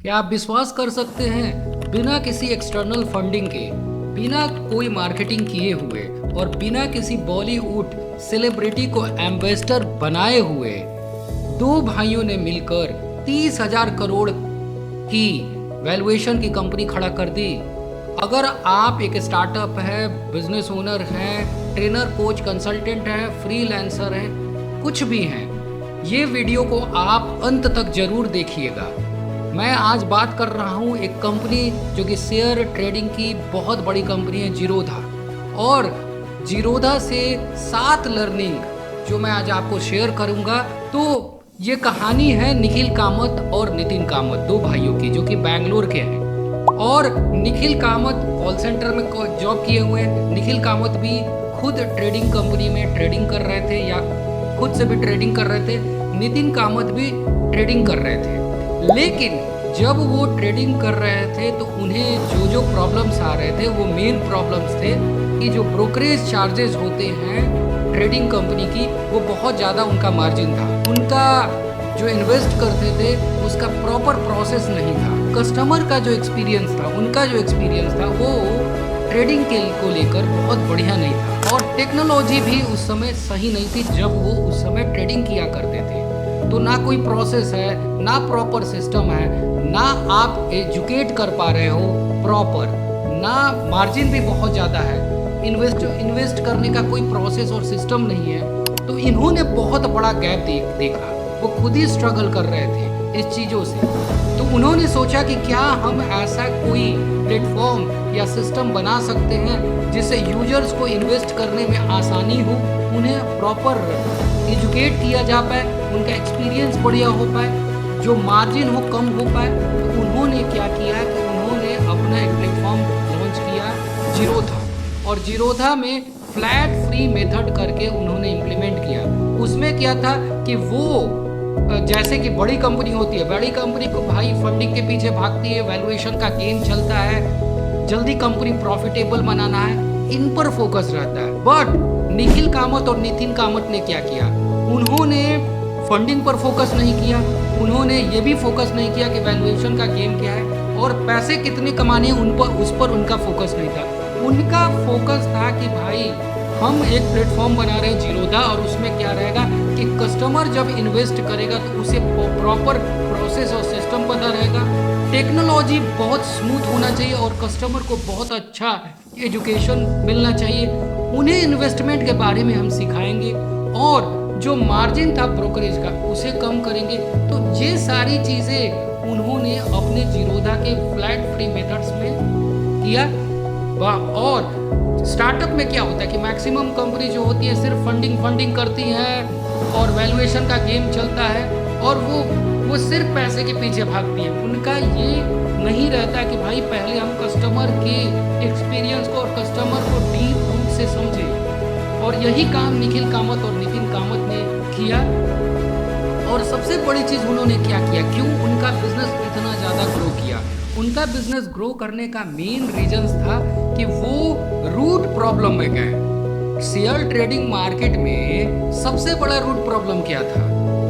क्या आप विश्वास कर सकते हैं, बिना किसी एक्सटर्नल फंडिंग के, बिना कोई मार्केटिंग किए हुए और बिना किसी बॉलीवुड सेलिब्रिटी को एम्बेसडर बनाए हुए दो भाइयों ने मिलकर 30,000 करोड़ की वैल्यूएशन की कंपनी खड़ा कर दी। अगर आप एक स्टार्टअप है, बिजनेस ओनर हैं, ट्रेनर, कोच, कंसल्टेंट हैं, फ्रीलांसर हैं, कुछ भी हैं, ये वीडियो को आप अंत तक जरूर देखिएगा। मैं आज बात कर रहा हूँ एक कंपनी जो कि शेयर ट्रेडिंग की बहुत बड़ी कंपनी है, जीरोधा। और जीरोधा से 7 लर्निंग जो मैं आज आपको शेयर करूँगा। तो ये कहानी है निखिल कामत और नितिन कामत, दो भाइयों की, जो कि बैंगलोर के हैं। और निखिल कामत कॉल सेंटर में जॉब किए हुए हैं। निखिल कामत भी खुद ट्रेडिंग कंपनी में ट्रेडिंग कर रहे थे या खुद से भी ट्रेडिंग कर रहे थे। नितिन कामत भी ट्रेडिंग कर रहे थे। लेकिन जब वो ट्रेडिंग कर रहे थे तो उन्हें जो जो प्रॉब्लम्स आ रहे थे, वो मेन प्रॉब्लम्स थे कि जो ब्रोकरेज चार्जेस होते हैं ट्रेडिंग कंपनी की, वो बहुत ज़्यादा उनका मार्जिन था। उनका जो इन्वेस्ट करते थे उसका प्रॉपर प्रोसेस नहीं था। कस्टमर का जो एक्सपीरियंस था, उनका जो एक्सपीरियंस था, वो ट्रेडिंग के को लेकर बहुत बढ़िया नहीं था। और टेक्नोलॉजी भी उस समय सही नहीं थी जब वो उस समय ट्रेडिंग किया करते थे। तो ना कोई प्रोसेस है, ना प्रॉपर सिस्टम है, ना आप एजुकेट कर पा रहे हो प्रॉपर, ना मार्जिन भी बहुत ज़्यादा है। इन्वेस्ट करने का कोई प्रोसेस और सिस्टम नहीं है। तो इन्होंने बहुत बड़ा गैप देखा। वो खुद ही स्ट्रगल कर रहे थे इस चीज़ों से। तो उन्होंने सोचा कि क्या हम ऐसा कोई प्लेटफॉर्म या सिस्टम बना सकते हैं जिससे यूजर्स को इन्वेस्ट करने में आसानी हो, उन्हें प्रॉपर एजुकेट किया जा पाए, उनका एक्सपीरियंस बढ़िया हो पाए, जो मार्जिन हो कम हो पाए। तो उन्होंने क्या किया कि उन्होंने अपना एक प्लेटफॉर्म लॉन्च किया, जीरोधा। और जीरोधा में फ्लैट फ्री मेथड करके उन्होंने इम्प्लीमेंट किया। उसमें क्या था कि वो जैसे कि बड़ी कंपनी होती है, बड़ी कंपनी को भाई फंडिंग के पीछे भागती है, वैल्यूएशन का गेम चलता है, जल्दी कंपनी प्रॉफिटेबल बनाना है, इन पर फोकस रहता है। बट निखिल कामत और नितिन कामत ने क्या किया, उन्होंने फंडिंग पर फोकस नहीं किया। उन्होंने ये भी फोकस नहीं किया कि वैल्यूएशन का गेम क्या है और पैसे कितने कमाने हैं, उस पर उनका फोकस नहीं था। उनका फोकस था कि भाई हम एक प्लेटफॉर्म बना रहे हैं जीरोधा, और उसमें क्या रहेगा कि कस्टमर जब इन्वेस्ट करेगा तो उसे प्रॉपर प्रोसेस और सिस्टम पता रहेगा। टेक्नोलॉजी बहुत स्मूथ होना चाहिए और कस्टमर को बहुत अच्छा एजुकेशन मिलना चाहिए। उन्हें इन्वेस्टमेंट के बारे में हम सिखाएंगे और जो मार्जिन था ब्रोकरेज का उसे कम करेंगे। तो ये सारी चीज़ें उन्होंने अपने जीरोधा के फ्लैट फ्री मेथड्स में किया। और स्टार्टअप में क्या होता है कि मैक्सिमम कंपनी जो होती है सिर्फ फंडिंग करती है और वैल्यूएशन का गेम चलता है और वो सिर्फ पैसे के पीछे भागती है। उनका ये नहीं रहता कि भाई पहले हम कस्टमर के एक्सपीरियंस को और कस्टमर को डीप रूट से समझें। और यही काम निखिल कामत और नितिन कामत ने किया। और सबसे बड़ी चीज़ उन्होंने क्या किया, क्यों उनका बिजनेस इतना ज़्यादा ग्रो किया। उनका बिजनेस ग्रो करने का मेन रीजंस था कि वो रूट प्रॉब्लम में गए। शेयर ट्रेडिंग मार्केट में सबसे बड़ा रूट प्रॉब्लम क्या था?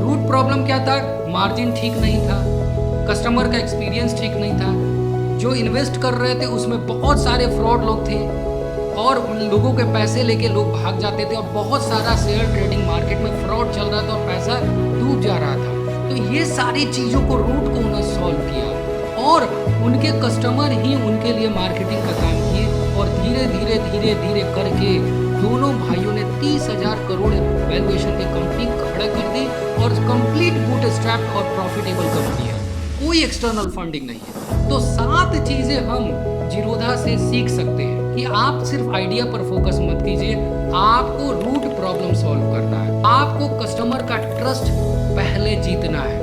रूट प्रॉब्लम क्या था? मार्जिन ठीक नहीं था, कस्टमर का एक्सपीरियंस ठीक नहीं था, जो इन्वेस्ट कर रहे थे उसमें बहुत सारे फ्रॉड लोग थे और उन लोगों के पैसे लेके लोग भाग जाते थे और बहुत सारा शेयर ट्रेडिंग मार्केट में फ्रॉड चल रहा था और पैसा डूब जा रहा था। तो ये सारी चीज़ों को, रूट को उन्होंने सॉल्व किया और उनके कस्टमर ही उनके लिए मार्केटिंग का काम किए। और धीरे धीरे करके दोनों भाइयों ने 30,000 करोड़ वैल्यूएशन की कंपनी खड़ा कर दी और कंप्लीट बूटस्ट्रैप और प्रॉफिटेबल कंपनी है, कोई एक्सटर्नल फंडिंग नहीं है। तो 7 चीज़ें हम जीरोधा से सीख सकते हैं कि आप सिर्फ आइडिया पर फोकस मत कीजिए, आपको रूट प्रॉब्लम सॉल्व करना है, आपको कस्टमर का ट्रस्ट पहले जीतना है,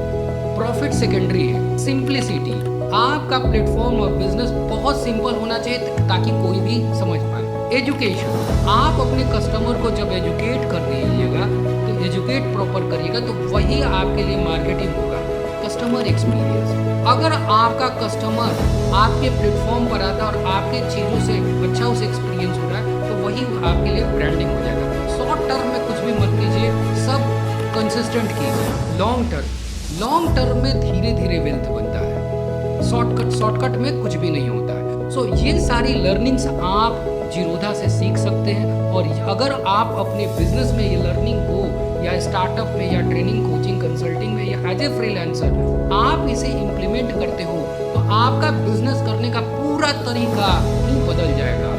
प्रॉफिट सेकेंडरी है। सिंप्लिसिटी, आपका प्लेटफॉर्म और बिजनेस बहुत सिंपल होना चाहिए ताकि कोई भी समझ पाए। एजुकेशन, आप अपने कस्टमर को जब एजुकेट कर दीजिएगा तो एजुकेट प्रॉपर करिएगा तो वही आपके लिए मार्केटिंग होगा। कस्टमर एक्सपीरियंस, अगर आपका कस्टमर आपके प्लेटफॉर्म पर आता है और आपके चीज़ों से अच्छा उसे एक्सपीरियंस हो रहा है तो वही आपके लिए ब्रांडिंग हो जाएगा। शॉर्ट टर्म में कुछ भी मत कीजिए, सब कंसिस्टेंट कीजिए। लॉन्ग टर्म में धीरे धीरे वेल्थ बनता है। शॉर्टकट में कुछ भी नहीं होता है। सो ये सारी लर्निंग्स आप जीरोधा से सीख सकते हैं। और अगर आप अपने बिजनेस में ये लर्निंग हो या स्टार्टअप में या ट्रेनिंग कोचिंग कंसल्टिंग में या एज ए फ्रीलांसर आप इसे इम्प्लीमेंट करते हो तो आपका बिजनेस करने का पूरा तरीका ही बदल जाएगा।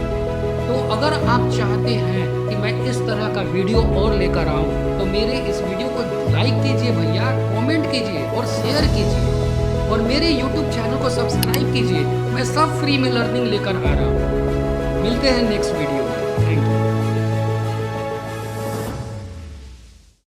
तो अगर आप चाहते हैं कि मैं इस तरह का वीडियो और लेकर आऊँ तो मेरे इस वीडियो को लाइक कीजिए भैया, कमेंट कीजिए और शेयर कीजिए और मेरे YouTube चैनल को सब्सक्राइब कीजिए। मैं सब फ्री में लर्निंग लेकर आ रहा हूँ। मिलते हैं नेक्स्ट वीडियो में। Thank you.